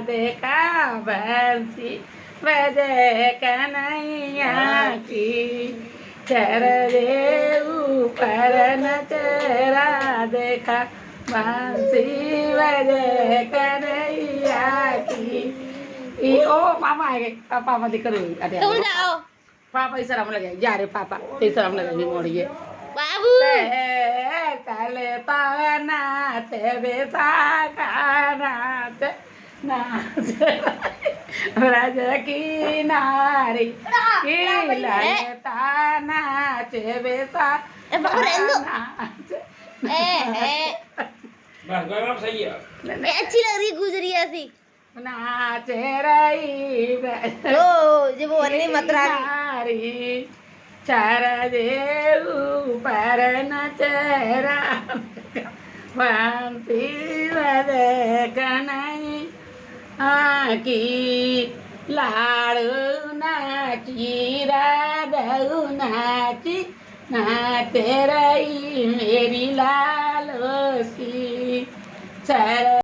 राधिका बंसी बजे कन्हैया की चरदे ऊपर नचरा देखा बंसी बजे कन्हैया की ओ पापा आ गए पापा दिक्कत हुई तुम जाओ पापा इस तरह लगे जा रे पापा इस तरह लगे मोड़िए बाबू कले पवना ते बेसा नाच नाच ब्रज की नारी की ललता नाच बेसा ए बाबू रहने दो नाच बस गरम सही है ये अच्छी लग रही गुजरी ऐसी नाच रही ओ जो वो नहीं मत नारी चार देव पर नचरा बंसी बजे कन्हैया की लाड़ू नाची राधऊ नाची नाच रही मेरी लाल सी चर